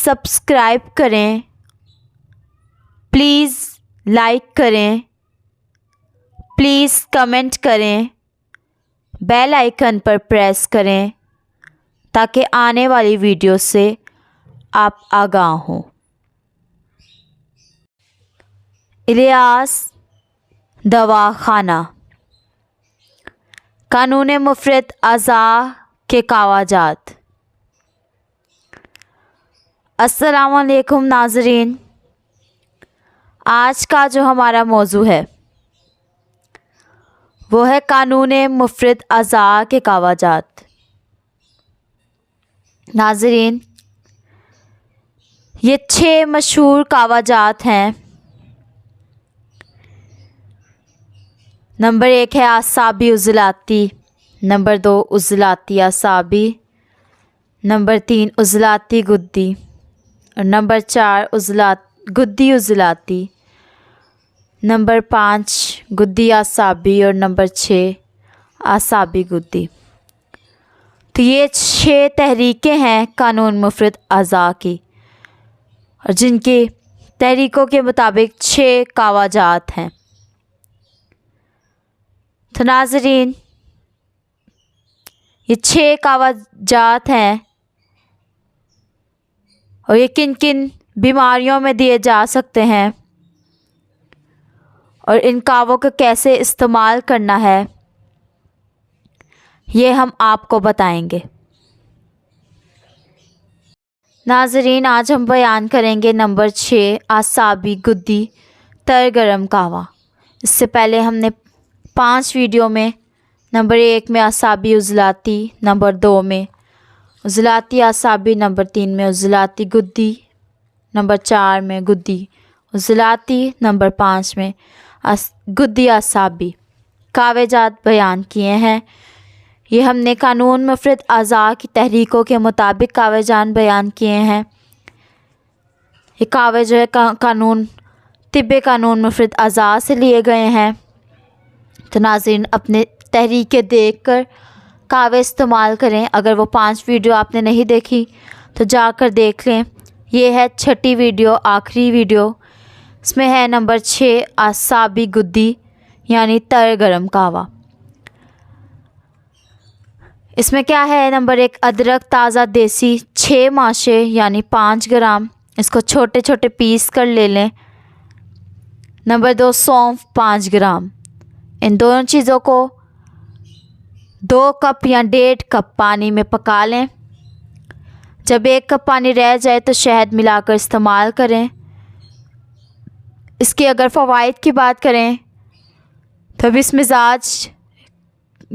Subscribe کریں، please like کریں، please comment کریں، بیل آئیکن پر پریس کریں تاکہ آنے والی ویڈیو سے آپ آگاہ ہوں۔ الیاس دواخانہ، قانون مفرد اعضاء کے کاوجات۔ السلام علیکم ناظرین، آج کا جو ہمارا موضوع ہے وہ ہے قانون مفرد اعضاء کے کاوجات۔ ناظرین، یہ 6 مشہور کاوجات ہیں۔ نمبر 1 ہے اعصابی عضلاتی، نمبر 2 عضلاتی اعصابی، نمبر 3 عضلاتی گدی، اور نمبر 4 گدی عضلاتی، نمبر 5 گدی اعصابی، اور نمبر 6 اعصابی گدی۔ تو یہ 6 تحریکیں ہیں قانون مفرد اعضاء کی، اور جن کی تحریکوں کے مطابق 6 کاوجات ہیں۔ تو ناظرین، یہ 6 کاوجات ہیں، اور یہ کن کن بیماریوں میں دیے جا سکتے ہیں، اور ان کاووں کو کیسے استعمال کرنا ہے، یہ ہم آپ کو بتائیں گے۔ ناظرین، آج ہم بیان کریں گے نمبر 6 اعصابی گدی ترگرم کعوہ۔ اس سے پہلے ہم نے 5 ویڈیو میں نمبر 1 میں اعصابی عضلاتی، نمبر 2 میں عضلاتی اعصابی، نمبر 3 میں عضلاتی گدی، نمبر 4 میں گدی عضلاتی، نمبر 5 میں گدی اعصابی کاوجات بیان کیے ہیں۔ یہ ہم نے قانون مفرد اعضاء کی تحریکوں کے مطابق کاوجات بیان کیے ہیں۔ یہ کاوے جو ہے طب قانون مفرد اعضاء سے لیے گئے ہیں۔ تو ناظرین، اپنے تحریکیں دیکھ کر کاوے استعمال کریں۔ اگر وہ 5 ویڈیو آپ نے نہیں دیکھی تو جا کر دیکھ لیں۔ یہ ہے 6ٹھی ویڈیو، آخری ویڈیو۔ اس میں ہے نمبر 6 اعصابی گدی یعنی ترگرم کعوہ۔ اس میں کیا ہے؟ نمبر 1 ادرک تازہ دیسی 6 ماشے یعنی 5 گرام، اس کو چھوٹے چھوٹے پیس کر لے لیں۔ Number 2 سونف 5 gram. ان دونوں چیزوں کو 2 کپ یا 1.5 کپ پانی میں پکا لیں۔ جب 1 کپ پانی رہ جائے تو شہد ملا کر استعمال کریں۔ اس کے اگر فوائد کی بات کریں تو اب اس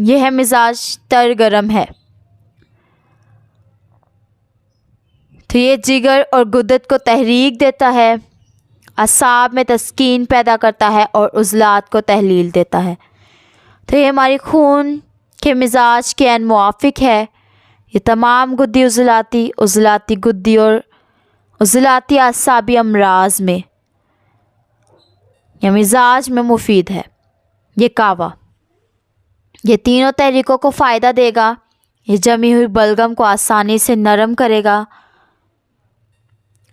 یہ ہے مزاج ترگرم ہے۔ تو یہ جگر اور غدد کو تحریک دیتا ہے، اعصاب میں تسکین پیدا کرتا ہے اور عضلات کو تحلیل دیتا ہے۔ تو یہ ہماری خون کے مزاج کے عین موافق ہے۔ یہ تمام گدی عضلاتی گدی اور عضلاتی اعصابی امراض میں یا مزاج میں مفید ہے۔ یہ کعوہ یہ تینوں تحریکوں کو فائدہ دے گا۔ یہ جمی ہوئی بلغم کو آسانی سے نرم کرے گا۔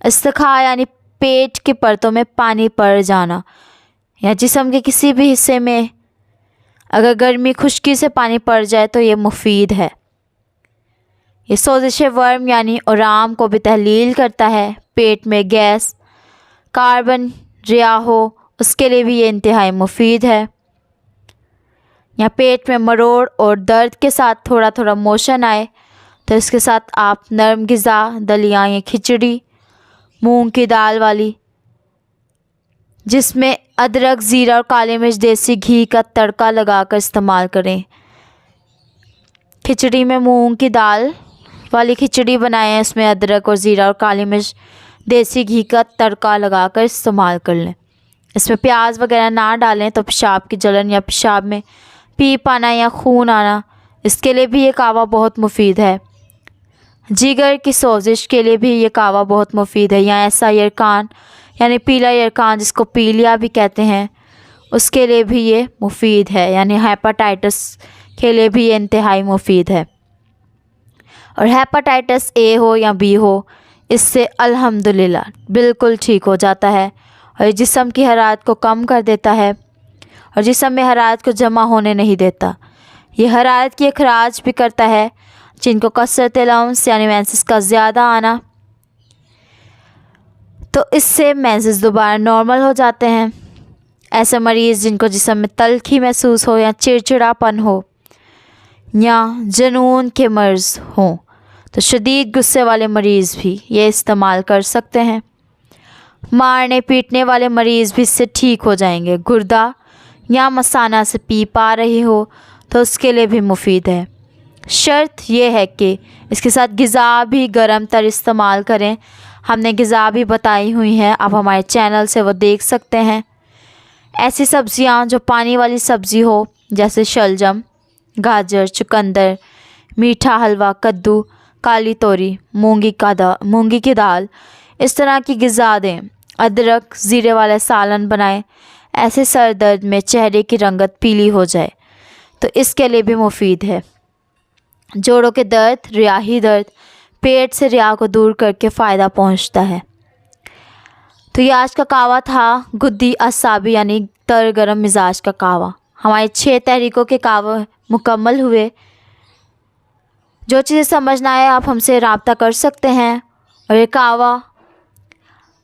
استخاء یعنی پیٹ کی پرتوں میں پانی پڑ جانا یا جسم کے کسی بھی حصے میں اگر گرمی خشکی سے پانی پڑ جائے تو یہ مفید ہے۔ یہ سوزش ورم یعنی اورام کو بھی تحلیل کرتا ہے۔ پیٹ میں گیس کاربن رہا ہو اس کے لیے بھی یہ انتہائی مفید ہے۔ یا پیٹ میں مروڑ اور درد کے ساتھ تھوڑا تھوڑا موشن آئے تو اس کے ساتھ آپ نرم غذا دلیہ یا کھچڑی مونگ کی دال والی جس میں ادرک، زیرہ اور کالی مرچ دیسی گھی کا تڑکا لگا کر استعمال کریں۔ کھچڑی میں مونگ کی دال والی کھچڑی بنائیں، اس میں ادرک اور زیرہ اور کالی مرچ دیسی گھی کا تڑکا لگا کر استعمال کر لیں۔ اس میں پیاز وغیرہ نہ ڈالیں تو پیشاب کی جلن یا پیشاب میں پیپ آنا یا خون آنا، اس کے لیے بھی یہ کعوہ بہت مفید ہے۔ جگر کی سوزش کے لیے بھی یہ کعوہ بہت مفید ہے۔ یا ایسا یرکان یعنی پیلا یرکان جس کو پیلیا بھی کہتے ہیں، اس کے لیے بھی یہ مفید ہے۔ یعنی ہیپاٹائٹس کے لیے بھی یہ انتہائی مفید ہے۔ اور ہیپاٹائٹس اے ہو یا بی ہو، اس سے الحمدللہ بالکل ٹھیک ہو جاتا ہے اور یہ جسم کی حرارت کو کم کر دیتا ہے اور جسم میں حرارت کو جمع ہونے نہیں دیتا۔ یہ حرارت کی اخراج بھی کرتا ہے۔ جن کو کثرت لمس یعنی مینسز کا زیادہ آنا، تو اس سے مینسز دوبارہ نارمل ہو جاتے ہیں۔ ایسے مریض جن کو جسم میں تلخی محسوس ہو یا چڑچڑاپن ہو یا جنون کے مرض ہوں، تو شدید غصے والے مریض بھی یہ استعمال کر سکتے ہیں۔ مارنے پیٹنے والے مریض بھی اس سے ٹھیک ہو جائیں گے۔ گردہ یا مثانہ سے پیپ آ رہی ہو تو اس کے لیے بھی مفید ہے۔ شرط یہ ہے کہ اس کے ساتھ غذا بھی گرم تر استعمال کریں۔ ہم نے غذا بھی بتائی ہوئی ہیں، آپ ہمارے چینل سے وہ دیکھ سکتے ہیں۔ ایسی سبزیاں جو پانی والی سبزی ہو جیسے شلجم، گاجر، چقندر، میٹھا حلوہ، کدو، کالی توری، مونگی کی دال، اس طرح کی غذا دیں۔ ادرک زیرے والا سالن بنائیں۔ ایسے سر درد میں چہرے کی رنگت پیلی ہو جائے تو اس کے لیے بھی مفید ہے۔ جوڑوں کے درد، ریاحی درد، پیٹ سے ریا کو دور کر کے فائدہ پہنچتا ہے۔ تو یہ آج کا قہوہ تھا گدی اعصابی یعنی تر گرم مزاج کا قہوہ۔ ہماری 6 تحریکوں کے قہوے مکمل ہوئے۔ جو چیزیں سمجھنا ہے آپ ہم سے رابطہ کر سکتے ہیں، اور یہ قہوہ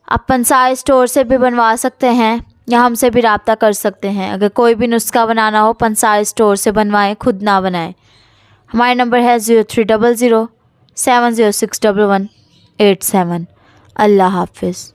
آپ پنسائے اسٹور سے بھی بنوا سکتے ہیں یا ہم سے بھی رابطہ کر سکتے ہیں۔ اگر کوئی بھی نسخہ بنانا ہو پنسائے اسٹور سے بنوائیں، خود نہ بنائیں۔ ہمارا نمبر ہے 0300 7061187۔ اللہ حافظ۔